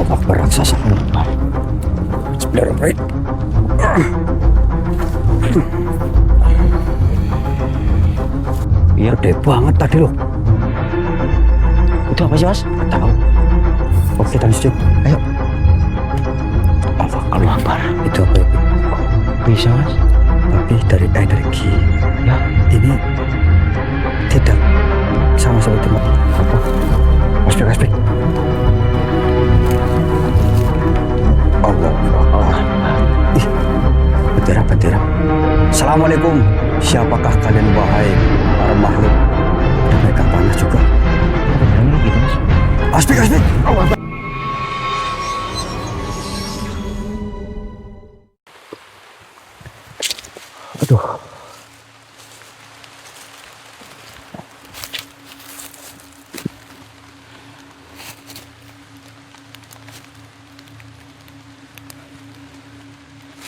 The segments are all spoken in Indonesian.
Allah beraksasa. Bismillahirrahmanirrahim. Iya, gede banget tadi loh. Itu apa sih, Mas? Tahu. Oke, kita lanjut. Ayo. Allah Akbar. Itu apa itu? Bisa, Mas? Tapi dari energi. Ya, Ini tidak sama seperti apa? Aspek. Allah. Ih, bendera. Assalamualaikum. Siapakah kalian wahai para makhluk? Dan mereka panas juga. apa benar gitu, Mas? Aspek. Allah. Aduh.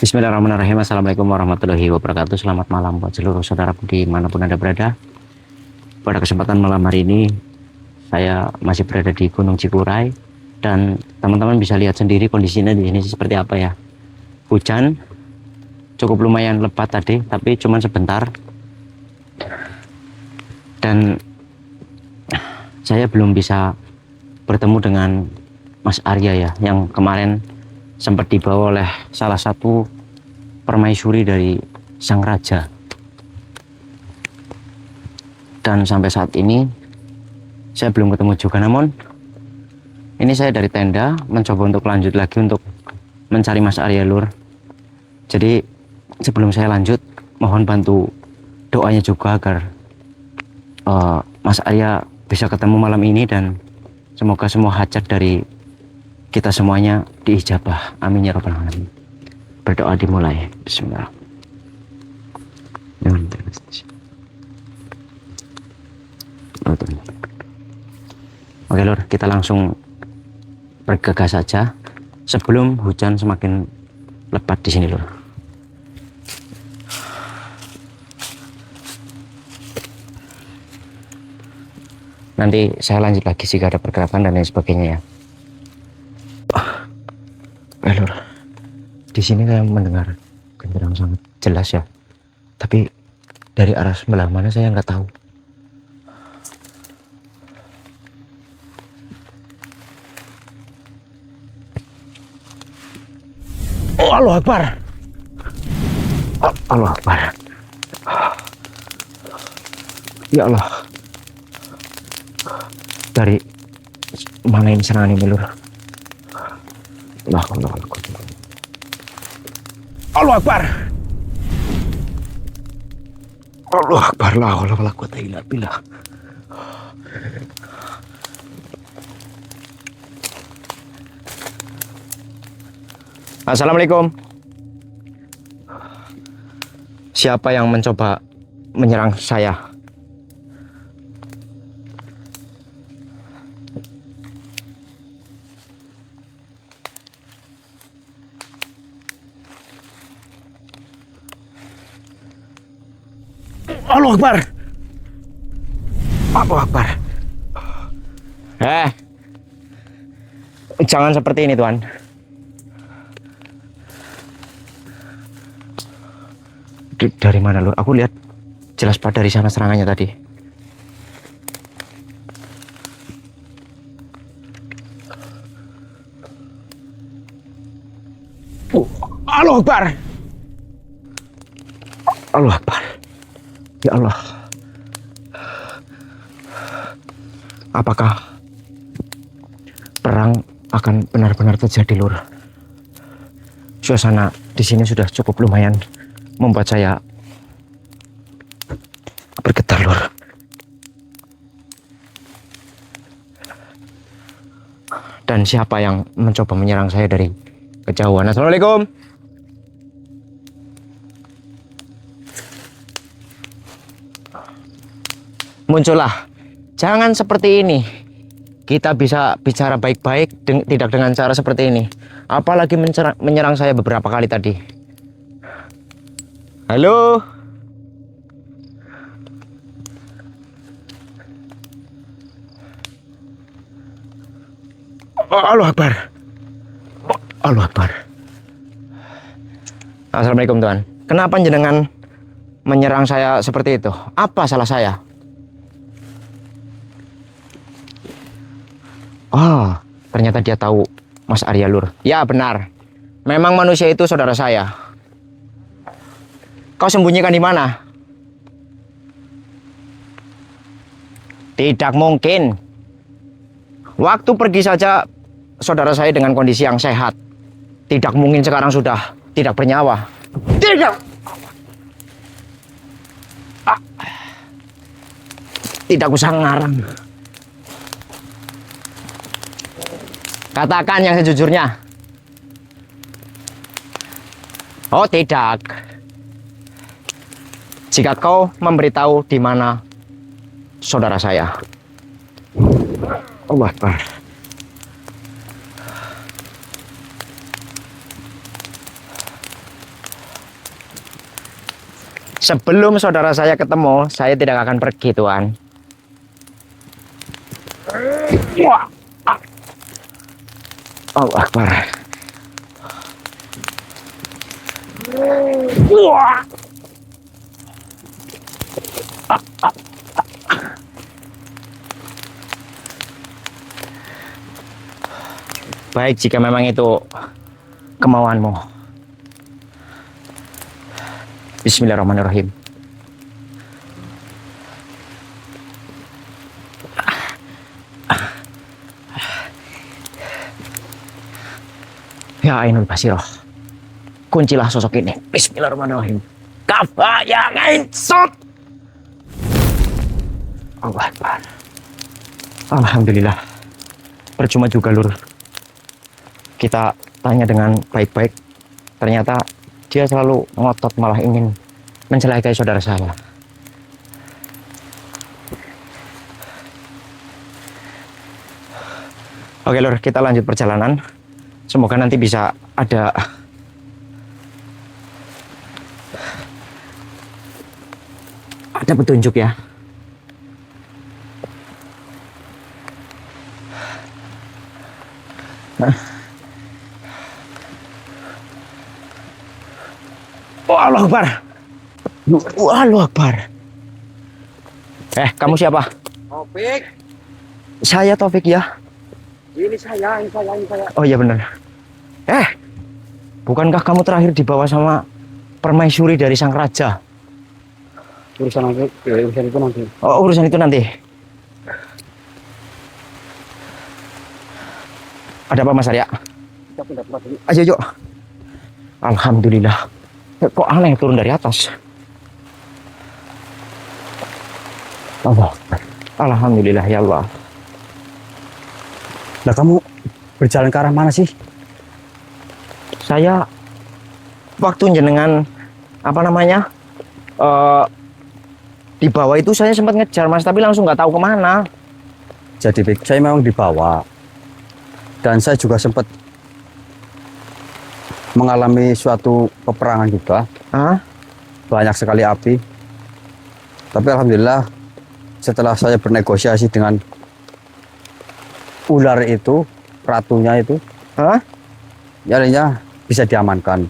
Bismillahirrahmanirrahim. Assalamualaikum warahmatullahi wabarakatuh. Selamat malam buat seluruh saudaraku dimanapun Anda berada. Pada kesempatan malam hari ini, saya masih berada di Gunung Cikuray. Dan teman-teman bisa lihat sendiri kondisinya di sini seperti apa ya. Hujan, cukup lumayan lebat tadi, tapi cuman sebentar. Dan saya belum bisa bertemu dengan Mas Arya ya, yang kemarin sempat dibawa oleh salah satu permaisuri dari sang raja. Dan sampai saat ini saya belum ketemu juga. Namun ini saya dari tenda mencoba untuk lanjut lagi untuk mencari Mas Arya, Lur. Jadi sebelum saya lanjut, mohon bantu doanya juga agar Mas Arya bisa ketemu malam ini, dan semoga semua hajat dari kita semuanya diijabah. Amin ya rabbal alamin. Berdoa dimulai. Bismillah. Oke, Lur, kita langsung bergegas saja sebelum hujan semakin lebat di sini, Lur. Nanti saya lanjut lagi jika ada pergerakan dan lain sebagainya ya. Lur, di sini saya mendengar genderang sangat jelas ya. Tapi dari arah sebelah mana saya nggak tahu. Oh, Allah Akbar. Allah Akbar. Ya Allah. Dari mana ini serangan ini, Lur? Allah Akbar. Allah Akbar. La haula wala quwata illa billah. Assalamualaikum. Siapa yang mencoba menyerang saya? Allah Akbar. Allah Akbar. Jangan seperti ini, Tuan. Dari mana, Lur? Aku lihat jelas pada dari sana serangannya tadi. Allah Akbar. Allah Akbar. Ya Allah. Apakah perang akan benar-benar terjadi, Lur? Suasana di sini sudah cukup lumayan membuat saya bergetar, Lur. Dan siapa yang mencoba menyerang saya dari kejauhan? Assalamualaikum. Muncullah. Jangan seperti ini. Kita bisa bicara baik-baik, tidak dengan cara seperti ini. Apalagi menyerang saya beberapa kali tadi. Halo. Allah Akbar. Allah Akbar. Assalamualaikum Tuan. Kenapa jenengan menyerang saya seperti itu? Apa salah saya? Oh, ternyata dia tahu Mas Arya Lur. Ya benar. Memang manusia itu saudara saya. Kau sembunyikan di mana? Tidak mungkin. Waktu pergi saja saudara saya dengan kondisi yang sehat. Tidak mungkin sekarang sudah tidak bernyawa. Tidak. Tidak usah ngarang. Katakan yang sejujurnya. Oh tidak. Jika kau memberitahu di mana saudara saya. Allah Akbar. Sebelum saudara saya ketemu, saya tidak akan pergi, Tuan. Allah Akbar. Baik, jika memang itu kemauanmu. Bismillahirrahmanirrahim. Ya Ainul Basiroh, kuncilah sosok ini. Bismillahirrahmanirrahim. Kafa ya Ain Sot. Allah Akbar. Alhamdulillah. Percuma juga Lur. Kita tanya dengan baik-baik. Ternyata dia selalu ngotot malah ingin mencelakai saudara saya. Oke Lur, kita lanjut perjalanan. Semoga nanti bisa ada petunjuk ya. Oh, Allah Akbar. Allah Akbar. Kamu siapa? Taufik. Saya Taufik ya. Ini saya. Oh iya benar. Bukankah kamu terakhir dibawa sama permaisuri dari sang raja? Urusan itu nanti. Oh, urusan itu nanti. Ada apa Mas Arya? Ayo yuk. Alhamdulillah. Kok aneh turun dari atas? Allah. Alhamdulillah ya Allah. Nah kamu berjalan ke arah mana sih? Saya waktu jenengan di bawah itu saya sempat ngejar Mas, tapi langsung nggak tahu kemana. Jadi saya memang dibawa dan saya juga sempat mengalami suatu peperangan juga. Banyak sekali api. Tapi alhamdulillah setelah saya bernegosiasi dengan ular itu, ratunya itu, jadinya bisa diamankan.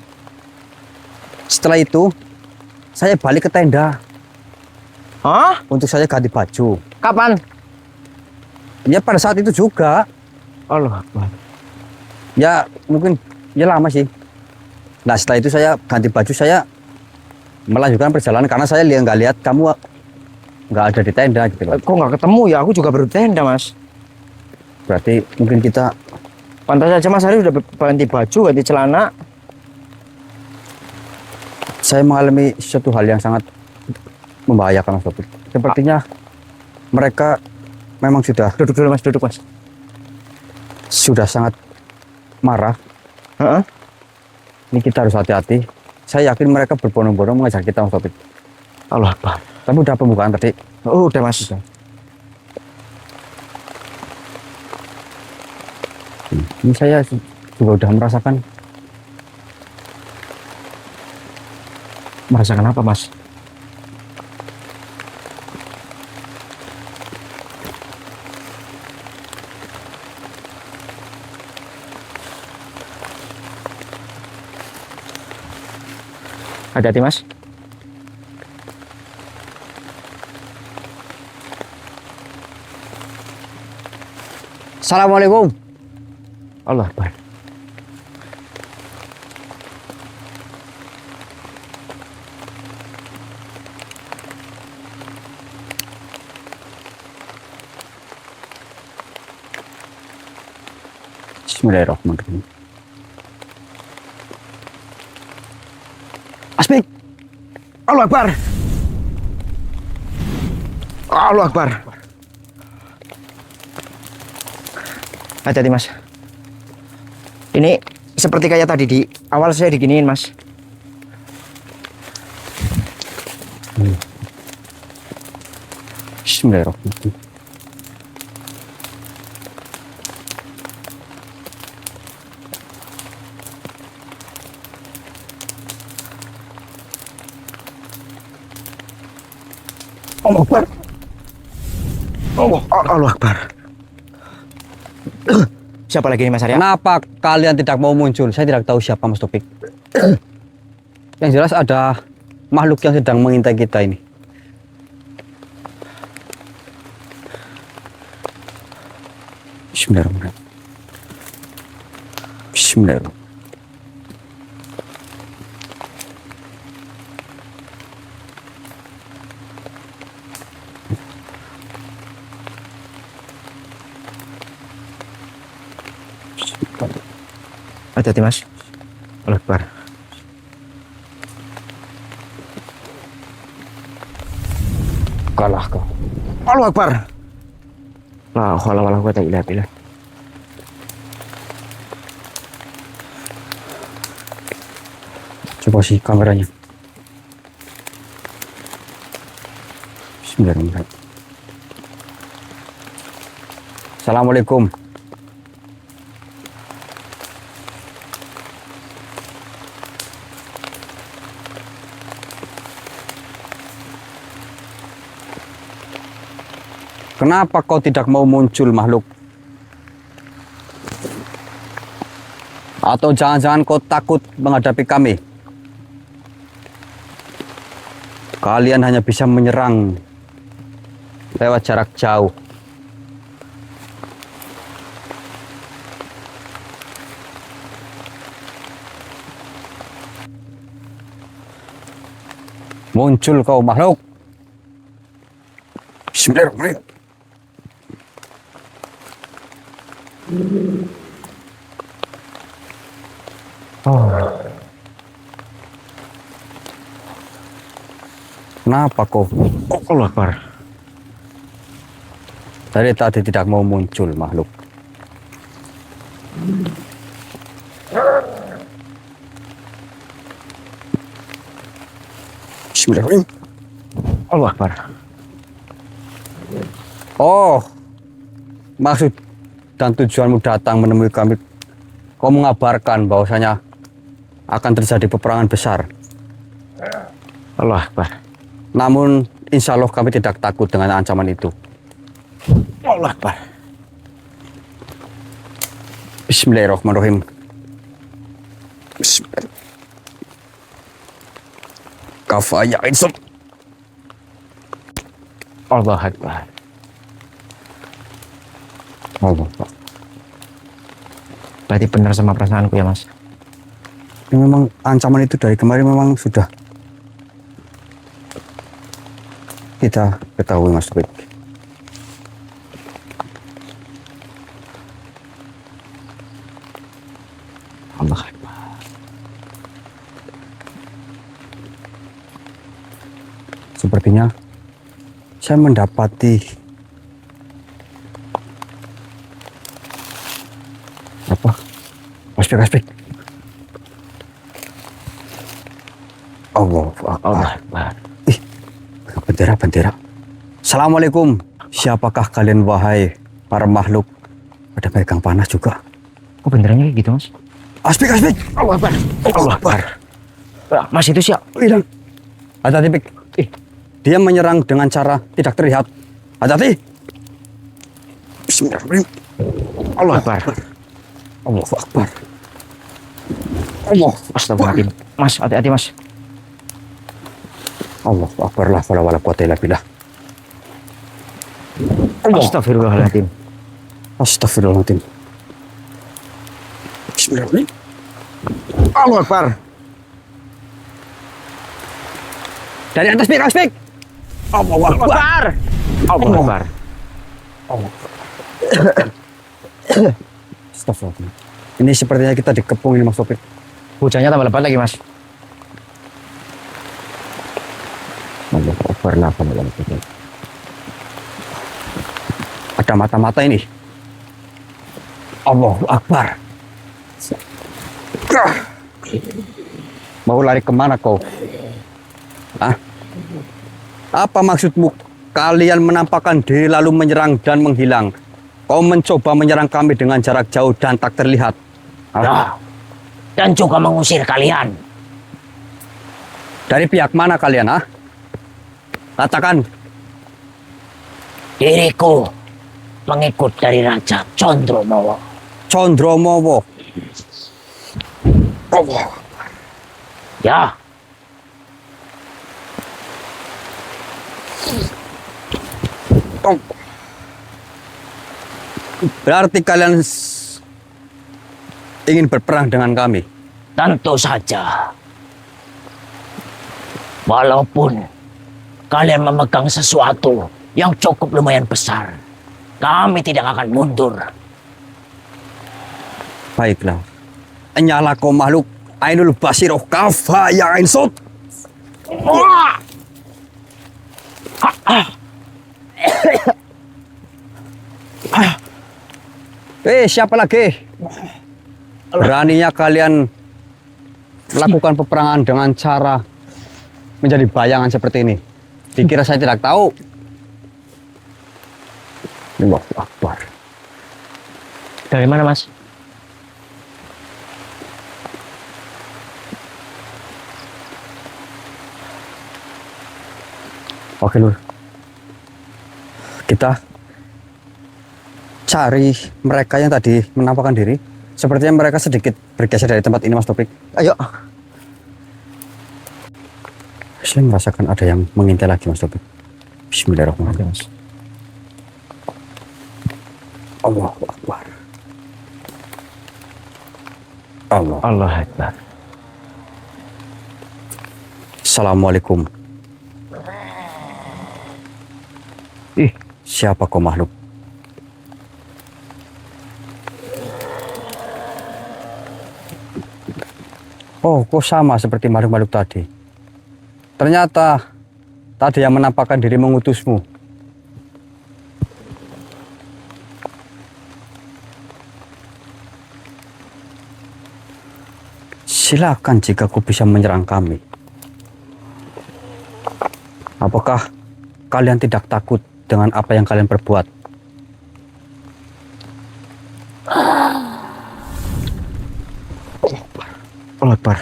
Setelah itu saya balik ke tenda. Untuk saya ganti baju. Kapan? Ya pada saat itu juga. Allah Akbar. Ya mungkin ya lama sih. Nah setelah itu saya ganti baju, saya melanjutkan perjalanan karena saya nggak lihat kamu nggak ada di tenda gitu loh. Kok nggak ketemu ya? Aku juga baru tenda Mas. Berarti mungkin kita Pantas saja Mas Ari udah ganti baju, ganti celana. saya mengalami suatu hal yang sangat membahayakan Mas Taufik. Sepertinya mereka memang sudah Duduk dulu Mas, duduk Mas. sudah sangat marah. Ini kita harus hati-hati. Saya yakin mereka berbondong-bondong mengejar kita Mas Taufik. Allah Akbar. Tapi udah pembukaan tadi. Oh, udah Mas. Ini saya juga udah merasakan. Merasakan apa Mas? Hati-hati mas. Assalamualaikum. Allah Akbar. Bismillahirrahmanirrahim. Aspik. Allah Akbar. Allah Akbar. Hati-hati mas. Ini seperti kayak tadi di awal saya diginiin mas. Bismillahirrahmanirrahim. Allah Akbar. Allah Akbar. Siapa lagi nih Mas Arya? Kenapa kalian tidak mau muncul? Saya tidak tahu siapa Mas Topik. Yang jelas ada makhluk yang sedang mengintai kita ini. Bismillahirrahmanirrahim. Bismillahirrahmanirrahim. Hati-hati Mas. Allah Akbar. Kalah kau. Allah Akbar. La haula wala quwata illa billah. Coba sih kameranya. Bismillahirrahmanirrahim. Assalamualaikum. Kenapa kau tidak mau muncul, makhluk? Atau jangan-jangan kau takut menghadapi kami? Kalian hanya bisa menyerang lewat jarak jauh. Muncul kau, makhluk. Bismillahirrahmanirrahim. Kenapa kau? Allah Akbar. Dari tadi tidak mau muncul, makhluk. Bismillahirrahmanirrahim. Allah Akbar. Oh, maksud dan tujuanmu datang menemui kami, kau mengabarkan bahwasanya akan terjadi peperangan besar. Allah Akbar. Namun insya Allah kami tidak takut dengan ancaman itu. Allah Akbar. Bismillahirrahmanirrahim. Bismillahirrahmanirrahim. Kafaya insur. Allah Akbar. Allah. Berarti benar sama perasaanku ya Mas. Ini memang ancaman itu dari kemarin memang sudah kita ketahui, Mas Topik. Allah Akbar. Sepertinya saya mendapati apa? Aspek-aspek. Allah Akbar. Ih, bendera. Assalamualaikum. Siapakah kalian, wahai para makhluk? Ada pegang panas juga. Kok benderanya kayak gitu Mas? Aspek. Allah Akbar. Allah Akbar. Mas itu siap. Hilang. Hati-hati, Pik. Dia menyerang dengan cara tidak terlihat. Hati-hati. Bismillahirrahmanirrahim. Allah Akbar. Allah Akbar. Allah. Astagfirullahaladzim. Mas, hati-hati Mas. Allahu Akbar, la haula wala quwata illa billah. Astagfirullahaladzim. Astagfirullahaladzim. Bismillahirrahmanirrahim. Allahu Akbar. Dari atas pik, aspek. Allahu Akbar. Allahu Akbar. Astagfirullah. Ini sepertinya kita dikepung ini Mas Topik. Hujannya tambah lebat lagi, Mas. Allahu Akbar, la haula wala quwata illa billah. Ada mata-mata ini. Allahu Akbar. Mau lari kemana kau? Hah? Apa maksudmu? Kalian menampakkan diri lalu menyerang dan menghilang. Kau mencoba menyerang kami dengan jarak jauh dan tak terlihat. Ya, dan juga mengusir kalian. Dari pihak mana kalian? Ah? Katakan. Diriku mengikut dari Raja Condromowo. Condromowo. Allah. Ya, Berarti kalian ingin berperang dengan kami? tentu saja. Walaupun kalian memegang sesuatu yang cukup lumayan besar, kami tidak akan mundur. Baiklah. Nyala kau makhluk Ainul Basiroh Kafa ya Ain Sot. Siapa lagi? Beraninya kalian melakukan peperangan dengan cara menjadi bayangan seperti ini? Dikira saya tidak tahu? Allahu Akbar. Dari mana, Mas? Oke, Lur. Kita cari mereka yang tadi menampakkan diri. Sepertinya mereka sedikit bergeser dari tempat ini, Mas Topik. Ayo. Saya merasakan ada yang mengintai lagi, Mas Topik. Bismillahirrahmanirrahim. Allahu Akbar. Allah Akbar. Assalamualaikum. Siapa kau makhluk? Oh, kok sama seperti makhluk-makhluk tadi. Ternyata tadi yang menampakkan diri mengutusmu. Silakan jika kau bisa menyerang kami. Apakah kalian tidak takut dengan apa yang kalian perbuat? Allah Akbar.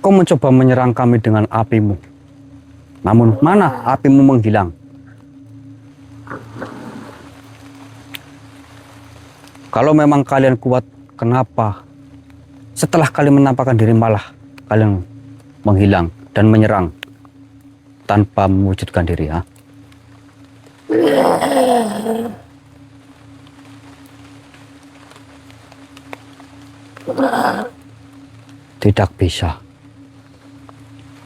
Kau mencoba menyerang kami dengan apimu. Namun mana apimu menghilang? Kalau memang kalian kuat, kenapa setelah kalian menampakkan diri malah kalian menghilang dan menyerang tanpa mewujudkan diri? Ha? Tidak bisa.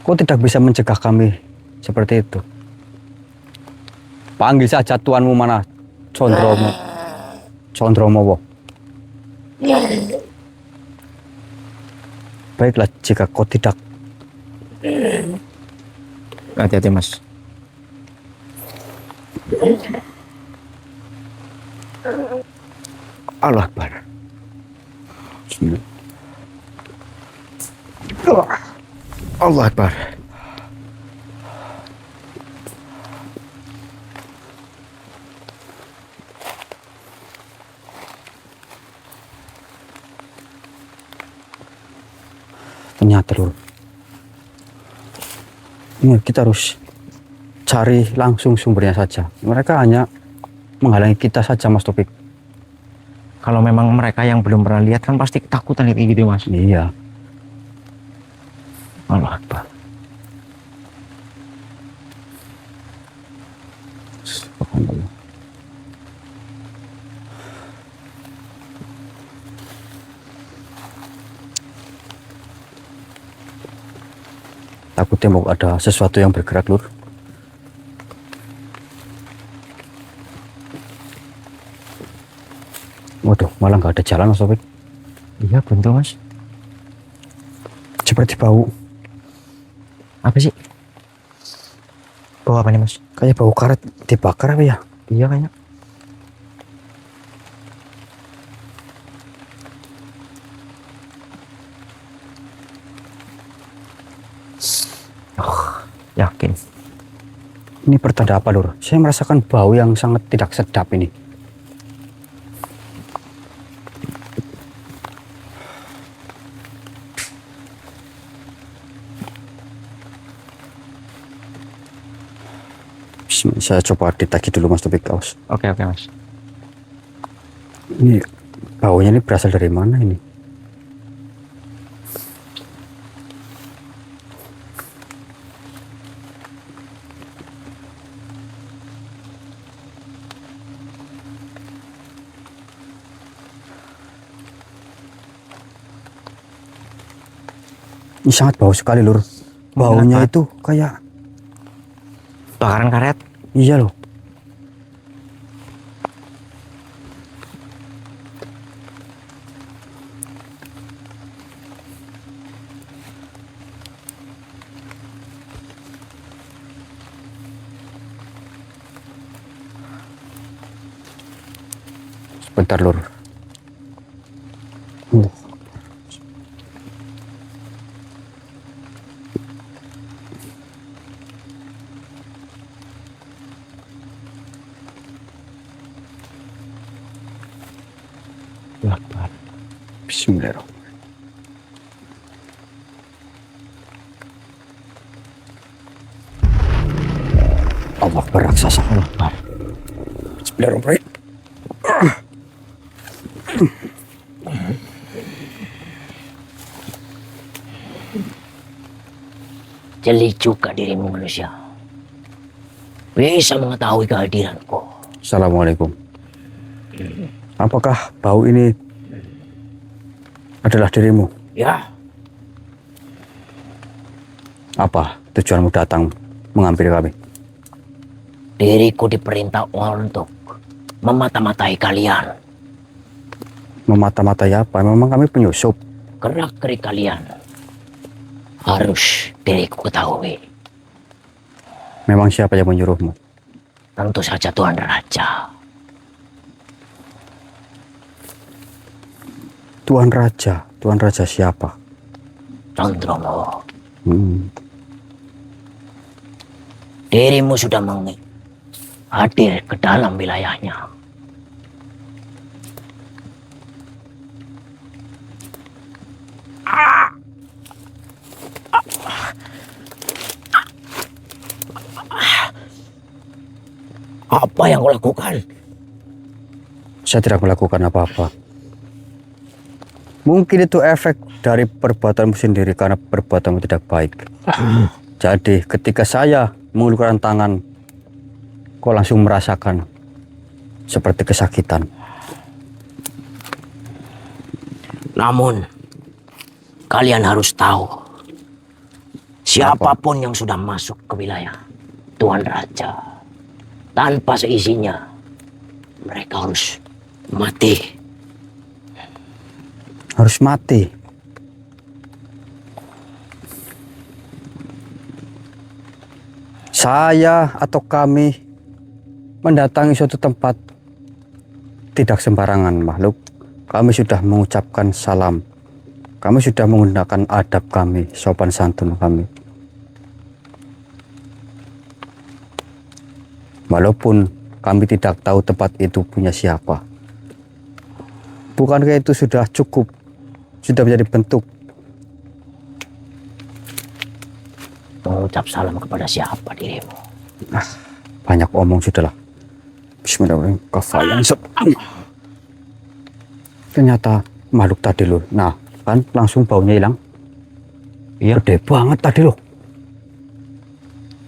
Kau tidak bisa mencegah kami seperti itu. Panggil saja tuanmu mana, Condromowo. Baiklah jika kau tidak. Hati-hati, Mas. Allah Akbar. Allah Akbar. Ternyata Lur. Ini kita harus cari langsung sumbernya saja. Mereka hanya menghalangi kita saja, Mas Topik. Kalau memang mereka yang belum pernah lihat kan pasti ketakutan kayak gitu, Mas. Iya. Allah Akbar. Subhanallah. Takutnya mau ada sesuatu yang bergerak, Lur. Waduh, malah nggak ada jalan, Mas Taufik. Iya, buntu Mas. Seperti bau. Apa sih? Bau apa nih Mas? Kayak bau karet dibakar apa ya? Iya kayaknya. Yakin. Ini pertanda apa, Lur? Saya merasakan bau yang sangat tidak sedap ini. Bismillah, saya coba ditagih dulu, Mas Taufik. Awas. Oke Mas. Ini baunya ini berasal dari mana ini? Ini sangat bau sekali, Lur. Baunya Kenapa? itu kayak, Bakaran karet. iya loh. Sebentar, Lur. Akbar. Bismillahirrahmanirrahim. Allah beraksasa. Akbar. Bismillahirrahmanirrahim. Jeli juga dirimu manusia. Bisa mengetahui kehadiranku. Assalamualaikum. Apakah bau ini adalah dirimu? Ya, Apa tujuanmu datang mengambil kami? diriku diperintah untuk memata-matai kalian. Memata-matai apa? Memang kami penyusup. Gerak-gerik kalian harus diriku ketahui. Memang siapa yang menyuruhmu? Tentu saja Tuan Raja. Tuan Raja. Tuan Raja siapa? Condromo. Dirimu sudah hadir ke dalam wilayahnya. Apa yang kau lakukan? Saya tidak melakukan apa-apa. Mungkin itu efek dari perbuatanmu sendiri karena perbuatanmu tidak baik. Jadi ketika saya mengulurkan tangan, kau langsung merasakan seperti kesakitan. Namun, kalian harus tahu, siapapun yang sudah masuk ke wilayah Tuan Raja, tanpa seizinnya, mereka harus mati. Harus mati. Saya atau kami mendatangi suatu tempat tidak sembarangan, makhluk. Kami sudah mengucapkan salam. Kami sudah menggunakan adab kami, sopan santun kami. Walaupun kami tidak tahu tempat itu punya siapa. Bukankah itu sudah cukup? Sudah menjadi bentuk. Mengucap salam kepada siapa dirimu? Banyak omong sudahlah. Bismillahirrahmanirrahim. Kafayan. Ternyata makhluk tadi loh. Nah, kan langsung baunya hilang. Iya. Gede banget tadi loh.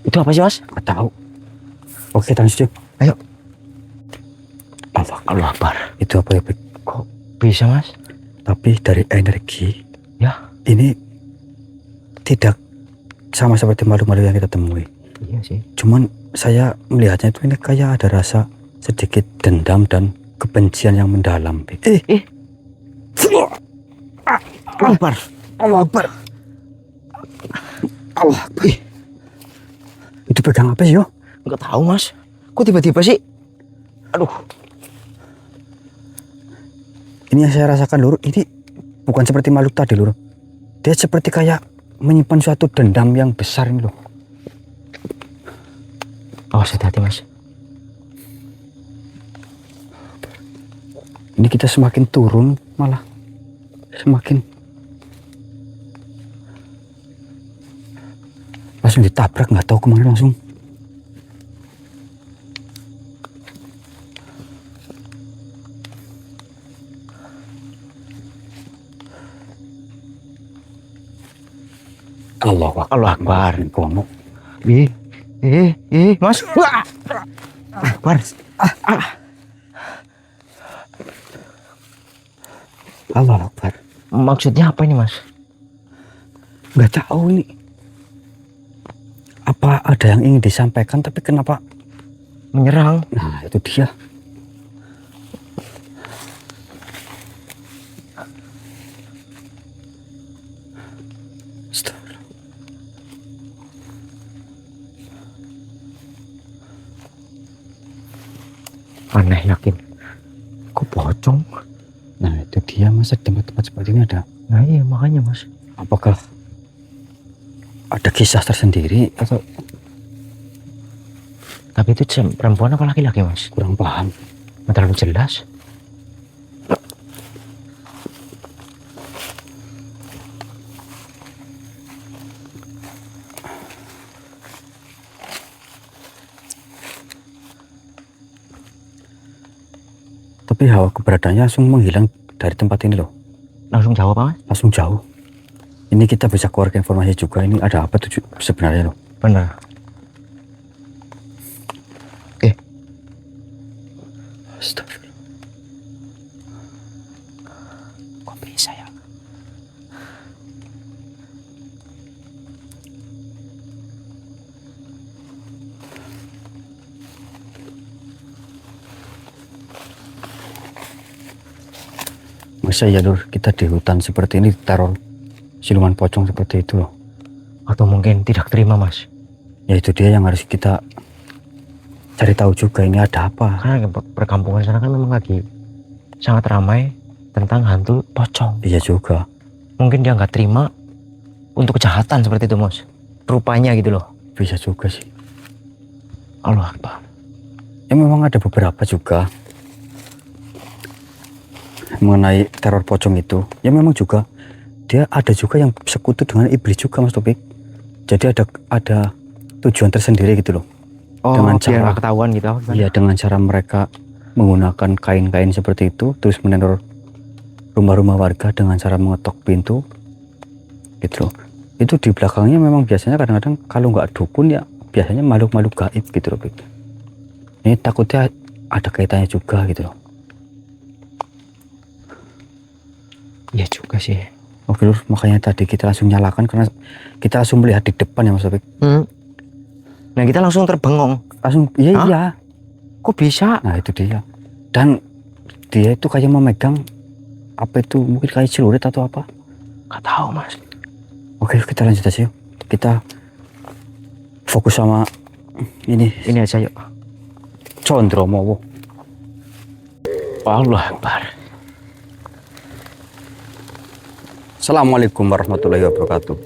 Itu apa sih Mas? Nggak tahu. Oke, lanjut. Ayo. Allah Akbar. Itu apa ya, Bek? Kok bisa, Mas? Tapi dari energi, Ya. ini tidak sama seperti makhluk-makhluk yang kita temui. Iya sih. Cuman saya melihatnya itu ini kayak ada rasa sedikit dendam dan kebencian yang mendalam, Bek. Allah Akbar. Allah Akbar. Allah Akbar. Itu pegang apa sih, yo? Enggak tahu, Mas. Kok tiba-tiba sih? Aduh. Ini yang saya rasakan, Lur. Ini bukan seperti makhluk tadi, Lur. Dia seperti kayak menyimpan suatu dendam yang besar ini, loh. Awas, hati-hati, Mas. Ini kita semakin turun, malah semakin langsung ditabrak, nggak tahu kemana langsung. Allah Akbar. Ngomong. Mas. Wah. Akbar. Allah Akbar. Maksudnya apa ini, Mas? Nggak tahu ini. Apa ada yang ingin disampaikan, tapi kenapa? Menyerang. Nah, itu dia. Astagfirullah. Aneh yakin. Kok pocong? Nah, itu dia, masa tempat-tempat seperti ini ada. Nah iya makanya, Mas. Apakah ada kisah tersendiri atau Tapi itu perempuan apa laki-laki, Mas? kurang paham? Nggak terlalu jelas. Tapi hawa keberadaannya langsung menghilang dari tempat ini, loh. Langsung jawab, Mas? Langsung jauh. Ini kita bisa keluarkan informasi juga, ini ada apa tuh sebenarnya, loh. Bener. Astagfirullah. Kok bisa ya? Masa ya, Lur, kita di hutan seperti ini diteror siluman pocong seperti itu, loh. Atau mungkin tidak terima, Mas? Ya itu dia yang harus kita cari tahu juga, ini ada apa. Karena perkampungan sana kan memang lagi sangat ramai tentang hantu pocong. Iya juga. Mungkin dia nggak terima untuk kejahatan seperti itu, Mas. Rupanya gitu loh. Bisa juga sih. Allah Akbar. Ya memang ada beberapa juga mengenai teror pocong itu. Ya memang juga dia ada juga yang sekutu dengan iblis juga, Mas Topik. Jadi ada tujuan tersendiri gitu loh. Oh, dengan biar cara nggak ketahuan gitu. Iya, dengan cara mereka menggunakan kain-kain seperti itu, terus meneror rumah-rumah warga dengan cara mengetok pintu gitu loh. Itu di belakangnya memang biasanya kadang-kadang kalau nggak dukun ya biasanya makhluk-makhluk gaib gitu loh, Pik. Ini takutnya ada kaitannya juga gitu loh. Iya juga sih. Oke, Lur, makanya tadi kita langsung nyalakan karena kita langsung melihat di depan ya, Mas Topik. Nah kita langsung terbengong. Langsung iya. Kok bisa? Nah itu dia. Dan dia itu kayak memegang apa itu, mungkin kayak celurit atau apa. Gak tahu, Mas. Oke, kita lanjut aja yuk. Kita fokus sama ini Ini aja yuk. Condromowo. Allah Akbar. Assalamualaikum warahmatullahi wabarakatuh.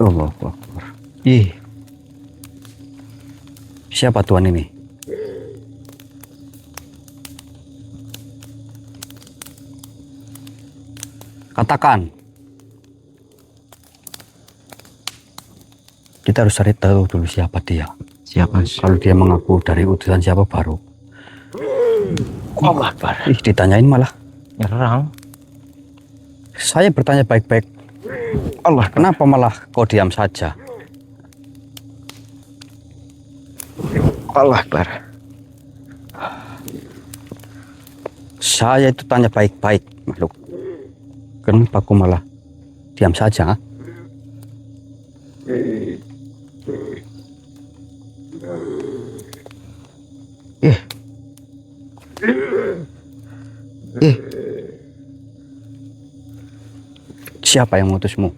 Allahu Akbar. Ih, Siapa Tuhan ini? Katakan. Kita harus cari tahu dulu siapa dia. siapa, Mas? Kalau dia mengaku dari utusan siapa baru. Allah Akbar. Ih, ditanyain malah. Nyerang. Saya bertanya baik-baik. Allah, Kenapa malah kau diam saja? Allah Akbar. Saya itu tanya baik-baik, makhluk. Kenapa kau malah diam saja? Ih. Ih. Siapa yang mengutusmu?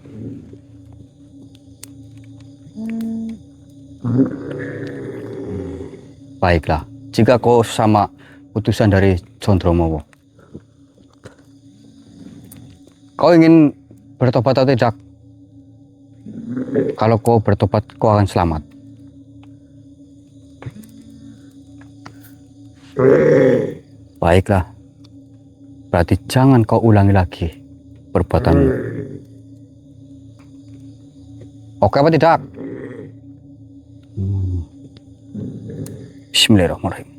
Baiklah, jika kau sama utusan dari Condromowo, kau ingin bertobat atau tidak? Kalau kau bertobat, kau akan selamat. Baiklah, berarti jangan kau ulangi lagi perbuatanmu. Oke apa tidak? Bismillahirrahmanirrahim.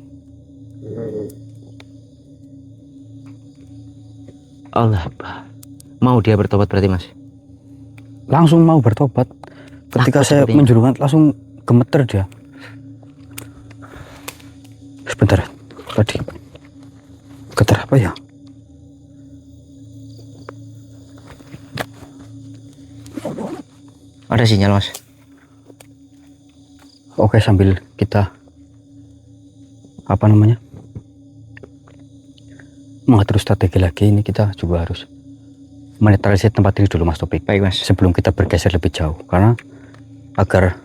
Allah Akbar. Mau dia bertobat berarti Mas? Langsung mau bertobat. Ketika Takut saya sepertinya. menjurungan langsung gemeter dia. Sebentar, tadi getar apa ya? Ada sinyal Mas? Oke, sambil kita apa namanya mengatur strategi lagi, ini kita juga harus menetralisir tempat ini dulu Mas Topik. Baik Mas. Sebelum kita bergeser lebih jauh, karena agar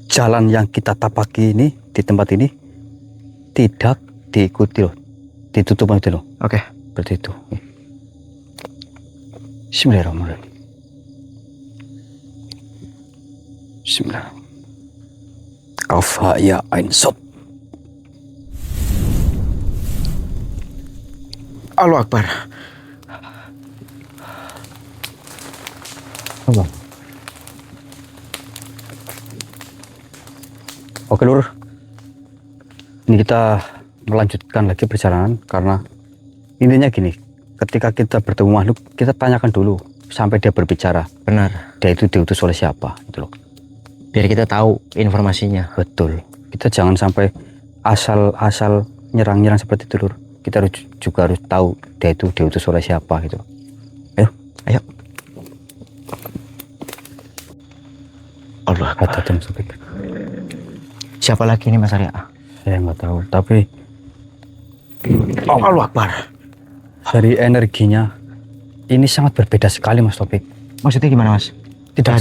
jalan yang kita tapaki ini di tempat ini tidak diikuti loh, ditutup itu loh, Oke. seperti itu. Bismillahirrahmanirrahim. Bismillahirrahmanirrahim. Kafa ya ain sot. Allah Akbar. Apa? Oke Lur, ini kita melanjutkan lagi perjalanan karena intinya gini, ketika kita bertemu makhluk kita tanyakan dulu sampai dia berbicara, Benar. dia itu diutus oleh siapa gitu loh. Biar kita tahu informasinya. Betul, kita jangan sampai asal nyerang-nyerang seperti itu Lur. Kita juga harus tahu dia itu diutus oleh siapa gitu. Ayo. Allah Akbar. Hati-hati Mas Topik. Siapa lagi ini Mas Arya? Saya nggak tahu, tapi Allah Akbar. dari energinya ini sangat berbeda sekali Mas Topik. Maksudnya gimana Mas? Tidak,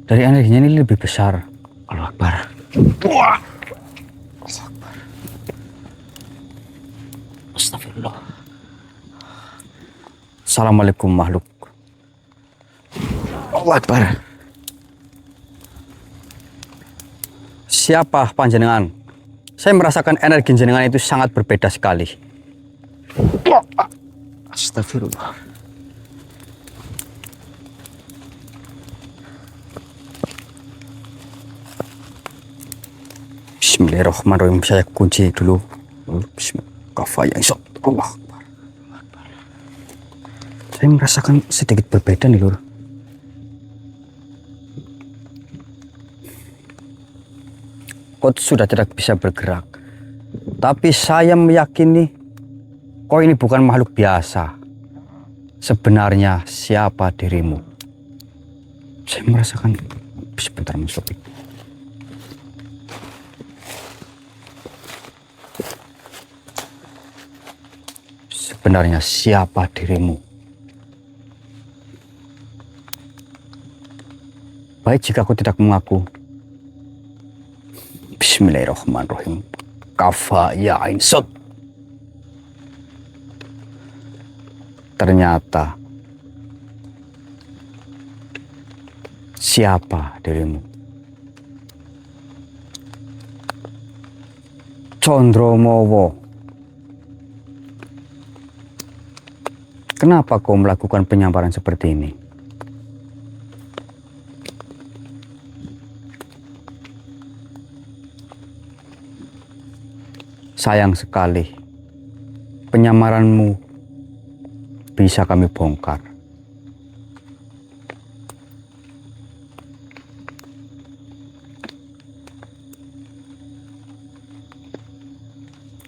dari energinya ini lebih besar. Allah Akbar. Astagfirullah. Assalamualaikum makhluk. Allah Akbar. Siapa panjenengan? Saya merasakan energi jenengan itu sangat berbeda sekali. Astagfirullah. Bismillahirrahmanirrahim. Saya kunci dulu. Bismillahirrahmanirrahim. Allah Akbar. Saya merasakan sedikit berbeda nih Lur. Kau sudah tidak bisa bergerak. Tapi saya meyakini kau ini bukan makhluk biasa. Sebenarnya siapa dirimu? Saya merasakan. Sebentar Mas Topik. Sebenarnya siapa dirimu? Baik jika aku tidak mengaku. Bismillahirrahmanirrahim. Kafa ya ain sot. Ternyata siapa dirimu? Condromowo. Kenapa kau melakukan penyamparan seperti ini? Sayang sekali, penyamaranmu bisa kami bongkar.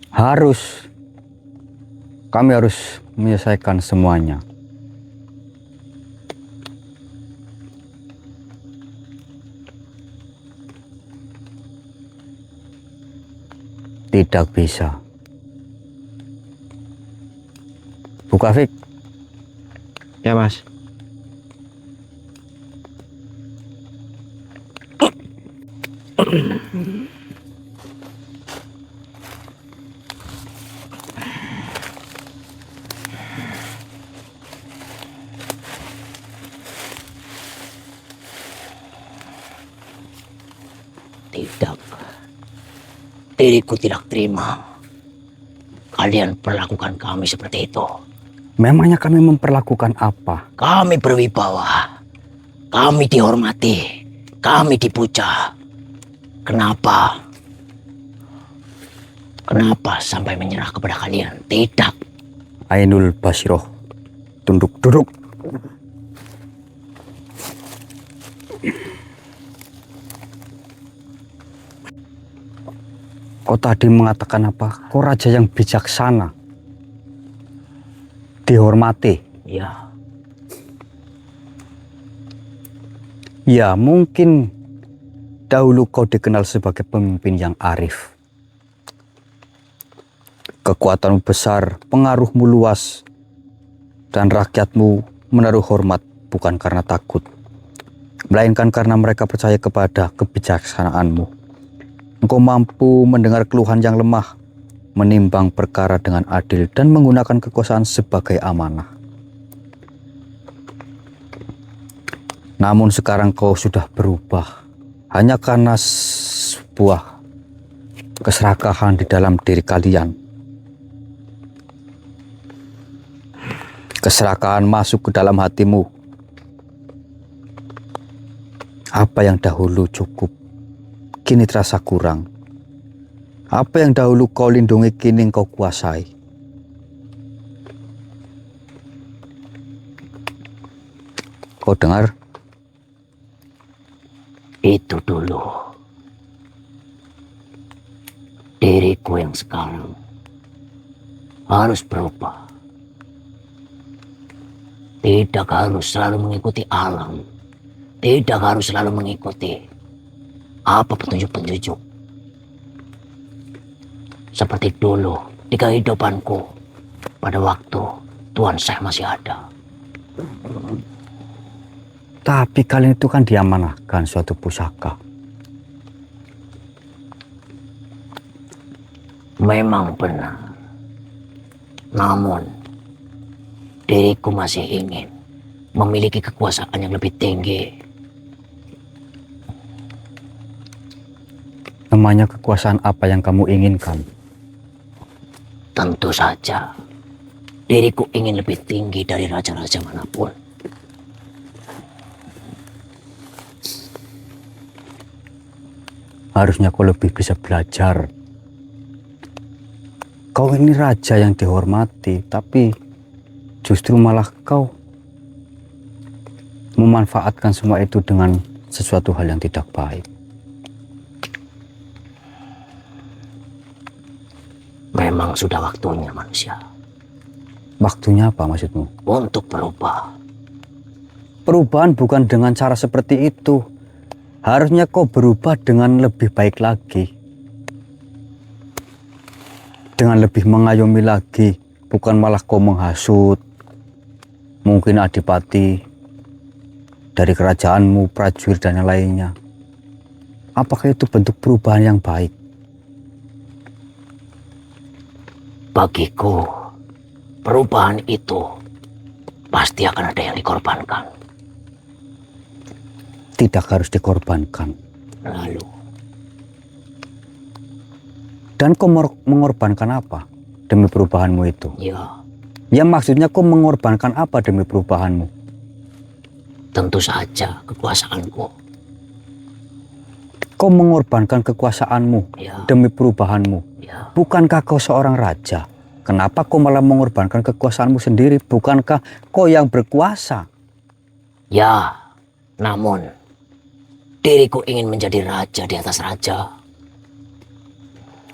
Harus Kami harus menyelesaikan semuanya. Tidak bisa. Bu Kafik, Ya Mas. Tidak. Diriku tidak terima. Kalian perlakukan kami seperti itu. memangnya kami memperlakukan apa? Kami berwibawa. Kami dihormati. Kami dipuja. Kenapa? Kenapa sampai menyerah kepada kalian? Tidak. Ainul Basiroh, tunduk duduk. Kau tadi mengatakan apa? Kau raja yang bijaksana, dihormati. Ya, Ya, mungkin dahulu kau dikenal sebagai pemimpin yang arif. Kekuatanmu besar, pengaruhmu luas, dan rakyatmu menaruh hormat bukan karena takut, melainkan karena mereka percaya kepada kebijaksanaanmu. Engkau mampu mendengar keluhan yang lemah, menimbang perkara dengan adil, dan menggunakan kekuasaan sebagai amanah. Namun sekarang kau sudah berubah, hanya karena sebuah keserakahan di dalam diri kalian. Keserakahan masuk ke dalam hatimu. Apa yang dahulu cukup, kini terasa kurang. Apa yang dahulu kau lindungi, kini kau kuasai. Kau dengar? itu dulu. Diriku yang sekarang harus berubah. Tidak harus selalu mengikuti alam. Tidak harus selalu mengikuti apa petunjuk-petunjuk. Seperti dulu di kehidupanku pada waktu Tuan Syekh masih ada. Tapi kalian itu kan diamanahkan suatu pusaka. Memang benar. Namun, diriku masih ingin memiliki kekuasaan yang lebih tinggi. Namanya kekuasaan apa yang kamu inginkan? Tentu saja, diriku ingin lebih tinggi dari raja-raja manapun. Harusnya kau lebih bisa belajar. Kau ini raja yang dihormati, tapi justru malah kau memanfaatkan semua itu dengan sesuatu hal yang tidak baik. Memang sudah waktunya manusia Waktunya apa maksudmu? untuk berubah. Perubahan bukan dengan cara seperti itu. Harusnya kau berubah dengan lebih baik lagi. Dengan lebih mengayomi lagi. Bukan malah kau menghasut. Mungkin adipati dari kerajaanmu, prajurit dan yang lainnya. Apakah itu bentuk perubahan yang baik? Bagiku, perubahan itu pasti akan ada yang dikorbankan. Tidak harus dikorbankan. Lalu, Dan kau mengorbankan apa demi perubahanmu itu? ya Ya maksudnya kau mengorbankan apa demi perubahanmu? tentu saja kekuasaanku. Kau mengorbankan kekuasaanmu Ya, demi perubahanmu. ya. Bukankah kau seorang raja? Kenapa kau malah mengorbankan kekuasaanmu sendiri? Bukankah kau yang berkuasa? Ya, namun diriku ingin menjadi raja di atas raja.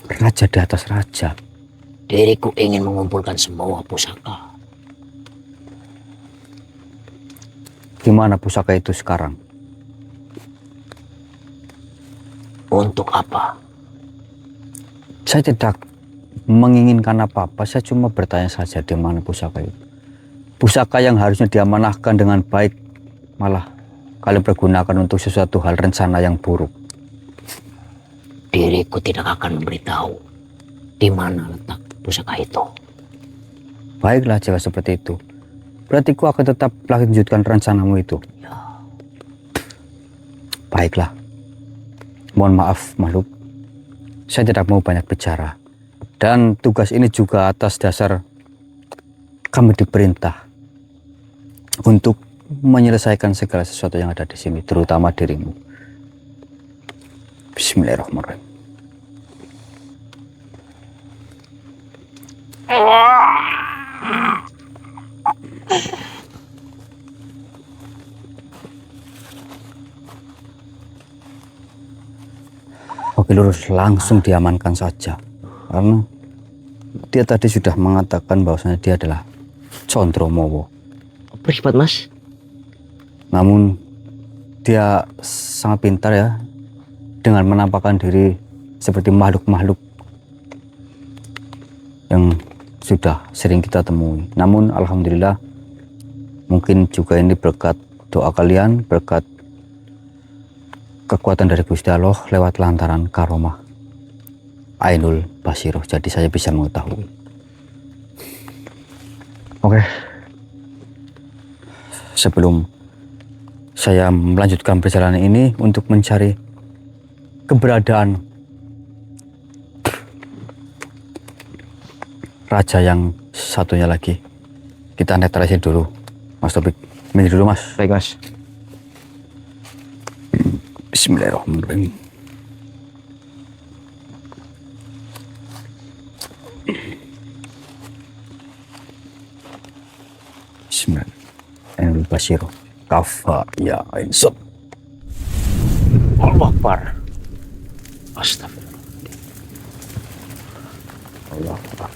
Raja di atas raja. Diriku ingin mengumpulkan semua pusaka. Di mana pusaka itu sekarang? Untuk apa? Saya tidak menginginkan apa-apa, saya cuma bertanya saja di mana pusaka itu. Pusaka yang harusnya diamanahkan dengan baik, malah kalian pergunakan untuk sesuatu hal rencana yang buruk. Diriku tidak akan memberitahu di mana letak pusaka itu. Baiklah jika seperti itu. Berarti ku akan tetap lanjutkan rencanamu itu. Ya, Baiklah. Mohon maaf makhluk. Saya tidak mau banyak bicara. Dan tugas ini juga atas dasar kami diperintah untuk menyelesaikan segala sesuatu yang ada di sini, terutama dirimu. Bismillahirrahmanirrahim. Oke lurus, langsung diamankan saja. Karena dia tadi sudah mengatakan bahwasanya dia adalah Condromowo. Privat Mas? Namun dia sangat pintar ya, dengan menampakkan diri seperti makhluk-makhluk yang sudah sering kita temui. Namun alhamdulillah, mungkin juga ini berkat doa kalian, berkat kekuatan dari Gusti Allah lewat lantaran karomah Ainul Basiroh. Jadi saya bisa mengetahui. Oke. Sebelum saya melanjutkan perjalanan ini untuk mencari keberadaan raja yang satunya lagi, kita netralisir dulu. Mas Topik, minggir dulu Mas. Baik Mas. Bismillahirrahmanirrahim. Bismillahirrahmanirrahim. Basiroh. Kafa ya insab. Allah Akbar. Astagfirullah. Allah Akbar.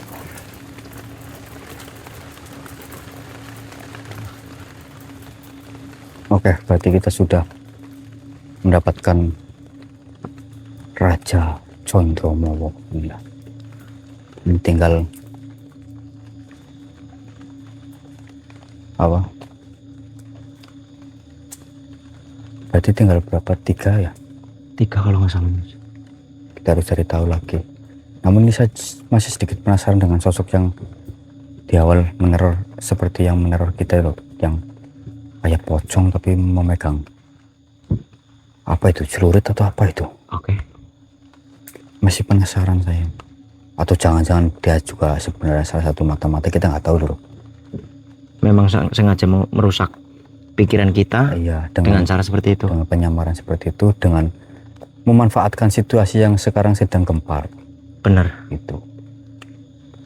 Oke, berarti kita sudah mendapatkan Raja Condromowo. Ini tinggal apa? Berarti tinggal berapa? 3 ya? 3 kalau nggak salah Mas. Kita harus cari tahu lagi. Namun ini saya masih sedikit penasaran dengan sosok yang di awal meneror, seperti yang meneror kita loh, yang kayak pocong tapi memegang apa itu, celurit atau apa itu? Oke. Masih penasaran saya. Atau jangan-jangan dia juga sebenarnya salah satu mata-mata, kita nggak tahu dulu. Memang sengaja mau merusak pikiran kita Iya, dengan cara seperti itu. dengan penyamaran seperti itu, dengan memanfaatkan situasi yang sekarang sedang gempar. Benar. Itu.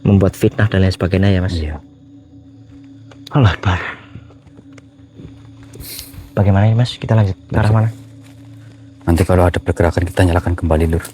Membuat fitnah dan lain sebagainya ya Mas. Iya. Allah Akbar. Bagaimana ini Mas? Kita lanjut ke arah mana? Nanti kalau ada pergerakan kita nyalakan kembali lur.